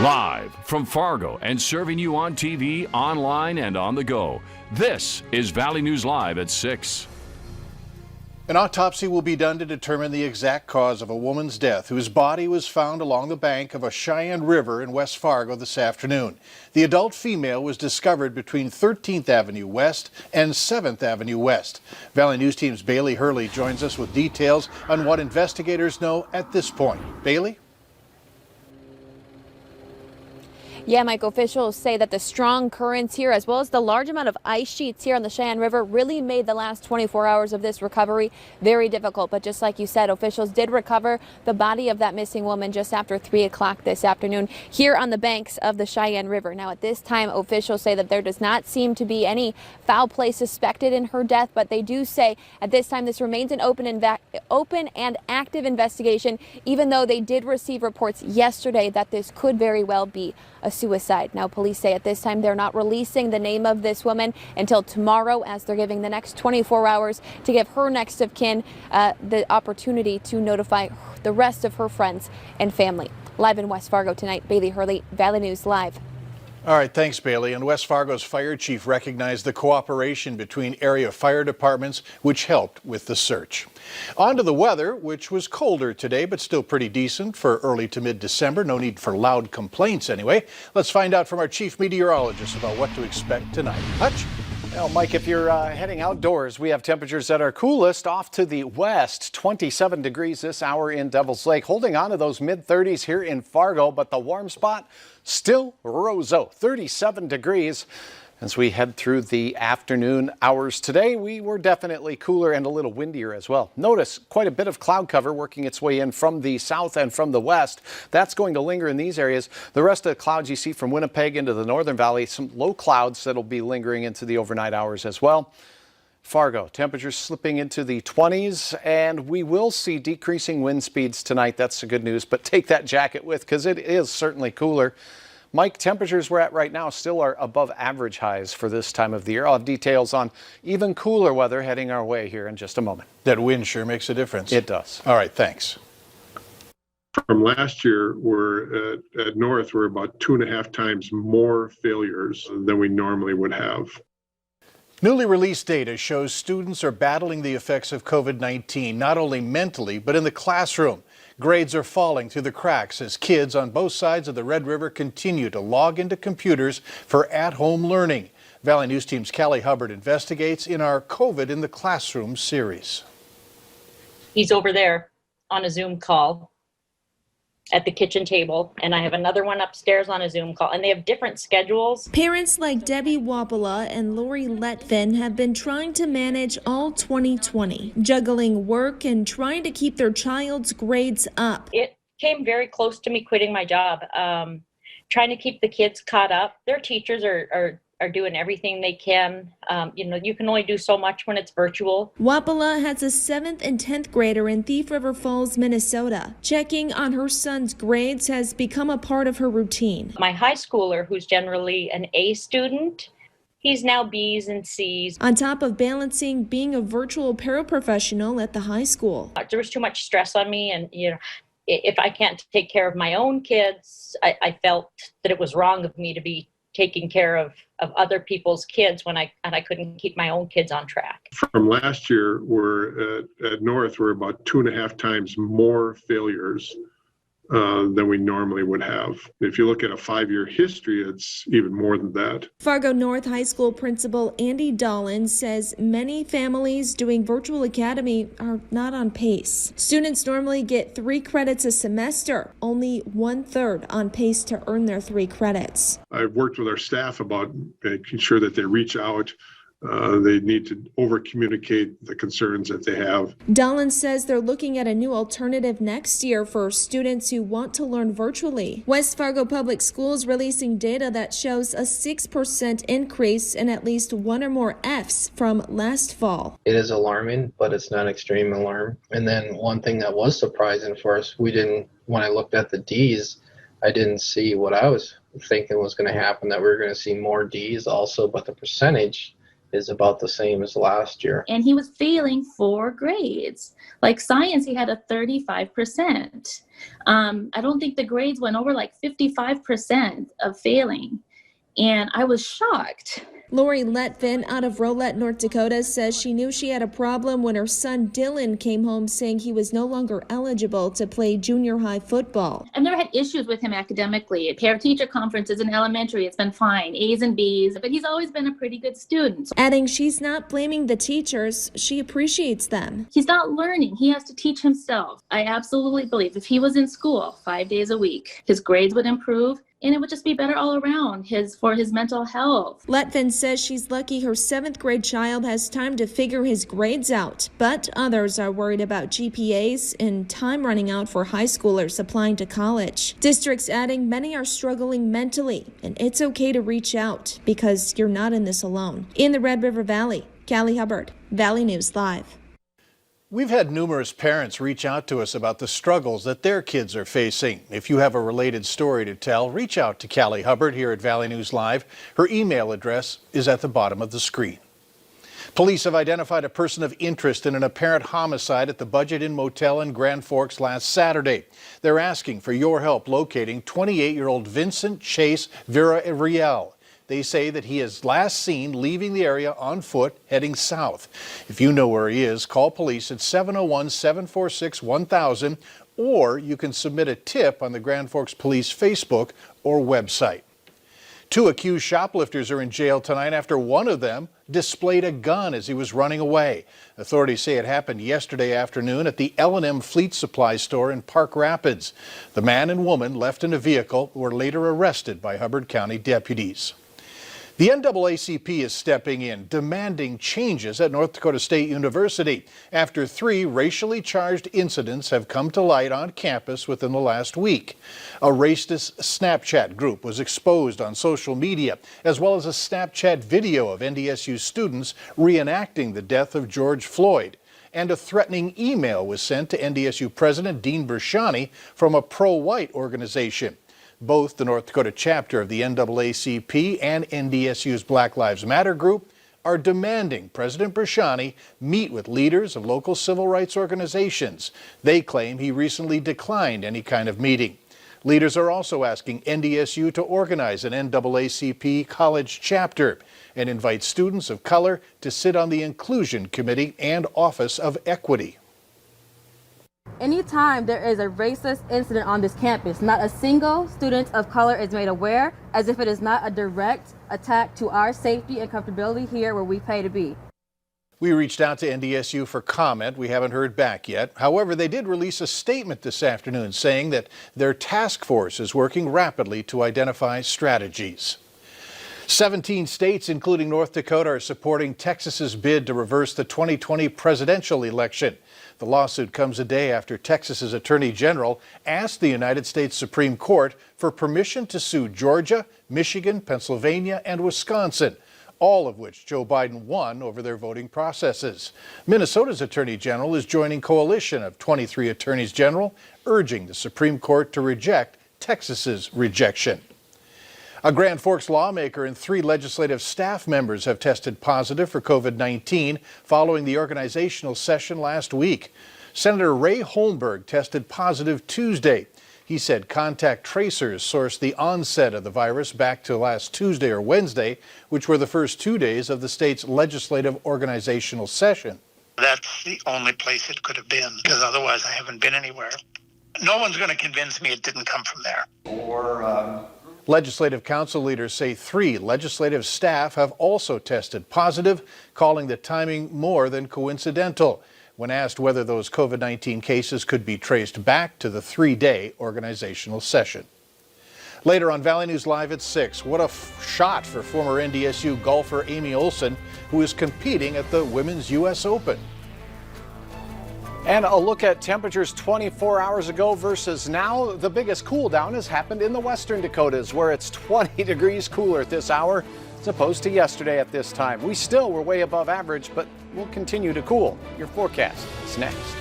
Live from Fargo and serving you on TV, online, and on the go. This is Valley News Live at 6. An autopsy will be done to determine the exact cause of a woman's death whose body was found along the bank of a Cheyenne River in West Fargo this afternoon. The adult female was discovered between 13th Avenue West and 7th Avenue West. Valley News Team's Bailey Hurley joins us with details on what investigators know at this point. Bailey? Yeah, Mike, officials say that the strong currents here, as well as the large amount of ice sheets here on the Cheyenne River, really made the last 24 hours of this recovery very difficult. But just like you said, officials did recover the body of that missing woman just after 3 o'clock this afternoon here on the banks of the Cheyenne River. Now, at this time, officials say that there does not seem to be any foul play suspected in her death, but they do say at this time this remains an open and active investigation, even though they did receive reports yesterday that this could very well be a suicide. Now, police say at this time they're not releasing the name of this woman until tomorrow, as they're giving the next 24 hours to give her next of kin the opportunity to notify the rest of her friends and family. Live in West Fargo tonight, Bailey Hurley, Valley News Live. All right, thanks, Bailey. And West Fargo's fire chief recognized the cooperation between area fire departments, which helped with the search. On to the weather, which was colder today, but still pretty decent for early to mid-December. No need for loud complaints anyway. Let's find out from our chief meteorologist about what to expect tonight. Hutch? Well, Mike, if you're heading outdoors, we have temperatures that are coolest off to the west. 27 degrees this hour in Devil's Lake, holding on to those mid-30s here in Fargo, but the warm spot still Roseau, 37 degrees. As we head through the afternoon hours today, we were definitely cooler and a little windier as well. Notice quite a bit of cloud cover working its way in from the south and from the west. That's going to linger in these areas. The rest of the clouds you see from Winnipeg into the Northern Valley, some low clouds that'll be lingering into the overnight hours as well. Fargo, temperatures slipping into the 20s, and we will see decreasing wind speeds tonight. That's the good news, but take that jacket with because it is certainly cooler. Mike, temperatures we're at right now still are above average highs for this time of the year. I'll have details on even cooler weather heading our way here in just a moment. That wind sure makes a difference. It does. All right, thanks. From last year, we're at North, we're about 2.5 times more failures than we normally would have. Newly released data shows students are battling the effects of COVID-19, not only mentally, but in the classroom. Grades are falling through the cracks as kids on both sides of the Red River continue to log into computers for at-home learning. Valley News Team's Callie Hubbard investigates in our COVID in the Classroom series. He's over there on a Zoom call at the kitchen table, and I have another one upstairs on a Zoom call, and they have different schedules. Parents like Debbie Wapala and Lori Letvin have been trying to manage all 2020, juggling work and trying to keep their child's grades up. It came very close to me quitting my job, trying to keep the kids caught up. Their teachers are doing everything they can. You can only do so much when it's virtual. Wapala has a 7th and 10th grader in Thief River Falls, Minnesota. Checking on her son's grades has become a part of her routine. My high schooler, who's generally an A student, he's now B's and C's. On top of balancing being a virtual paraprofessional at the high school. There was too much stress on me, and if I can't take care of my own kids, I felt that it was wrong of me to be taking care of other people's kids when I couldn't keep my own kids on track. From last year, we're at North, we're about 2.5 times more failures than we normally would have. If you look at a 5-year history, it's even more than that. Fargo North High School principal Andy Dolan says many families doing virtual academy are not on pace. Students normally get 3 credits a semester, only 1/3 on pace to earn their 3 credits. I've worked with our staff about making sure that they reach out. They need to over-communicate the concerns that they have. Dolan says they're looking at a new alternative next year for students who want to learn virtually. West Fargo Public Schools releasing data that shows a 6% increase in at least 1 or more Fs from last fall. It is alarming, but it's not extreme alarm. And then one thing that was surprising for us, when I looked at the Ds, I didn't see what I was thinking was going to happen, that we were going to see more Ds also, but the percentage is about the same as last year. And he was failing 4 grades. Like science, he had a 35%. I don't think the grades went over like 55% of failing. And I was shocked. Lori Letvin out of Rolette, North Dakota says she knew she had a problem when her son Dylan came home saying he was no longer eligible to play junior high football. I've never had issues with him academically. Parent-teacher conferences in elementary, it's been fine, A's and B's, but he's always been a pretty good student. Adding she's not blaming the teachers, she appreciates them. He's not learning, he has to teach himself. I absolutely believe if he was in school 5 days a week, his grades would improve, and it would just be better all around for his mental health. Letvin says she's lucky her 7th grade child has time to figure his grades out, but others are worried about GPAs and time running out for high schoolers applying to college. Districts adding many are struggling mentally, and it's okay to reach out because you're not in this alone. In the Red River Valley, Callie Hubbard, Valley News Live. We've had numerous parents reach out to us about the struggles that their kids are facing. If you have a related story to tell, reach out to Callie Hubbard here at Valley News Live. Her email address is at the bottom of the screen. Police have identified a person of interest in an apparent homicide at the Budget Inn Motel in Grand Forks last Saturday. They're asking for your help locating 28-year-old Vincent Chase Villarreal. They say that he is last seen leaving the area on foot heading south. If you know where he is, call police at 701-746-1000, or you can submit a tip on the Grand Forks Police Facebook or website. 2 accused shoplifters are in jail tonight after one of them displayed a gun as he was running away. Authorities say it happened yesterday afternoon at the L&M Fleet Supply store in Park Rapids. The man and woman left in a vehicle were later arrested by Hubbard County deputies. The NAACP is stepping in, demanding changes at North Dakota State University after 3 racially charged incidents have come to light on campus within the last week. A racist Snapchat group was exposed on social media, as well as a Snapchat video of NDSU students reenacting the death of George Floyd. And a threatening email was sent to NDSU President Dean Bershani from a pro-white organization. Both the North Dakota chapter of the NAACP and NDSU's Black Lives Matter group are demanding President Bershani meet with leaders of local civil rights organizations. They claim he recently declined any kind of meeting. Leaders are also asking NDSU to organize an NAACP college chapter and invite students of color to sit on the Inclusion Committee and Office of Equity. Anytime there is a racist incident on this campus, not a single student of color is made aware, as if it is not a direct attack to our safety and comfortability here where we pay to be. We reached out to NDSU for comment. We haven't heard back yet. However, they did release a statement this afternoon saying that their task force is working rapidly to identify strategies. 17 states, including North Dakota, are supporting Texas's bid to reverse the 2020 presidential election. The lawsuit comes a day after Texas's Attorney General asked the United States Supreme Court for permission to sue Georgia, Michigan, Pennsylvania, and Wisconsin, all of which Joe Biden won over their voting processes. Minnesota's Attorney General is joining a coalition of 23 attorneys general, urging the Supreme Court to reject Texas's rejection. A Grand Forks lawmaker and 3 legislative staff members have tested positive for COVID-19 following the organizational session last week. Senator Ray Holmberg tested positive Tuesday. He said contact tracers sourced the onset of the virus back to last Tuesday or Wednesday, which were the first 2 days of the state's legislative organizational session. That's the only place it could have been, because otherwise I haven't been anywhere. No one's going to convince me it didn't come from there. Legislative Council leaders say 3 legislative staff have also tested positive, calling the timing more than coincidental. When asked whether those COVID-19 cases could be traced back to the 3-day organizational session. Later on Valley News Live at 6, what a shot for former NDSU golfer Amy Olson, who is competing at the Women's U.S. Open. And a look at temperatures 24 hours ago versus now. The biggest cool down has happened in the western Dakotas, where it's 20 degrees cooler at this hour as opposed to yesterday at this time. We still were way above average, but we'll continue to cool. Your forecast is next.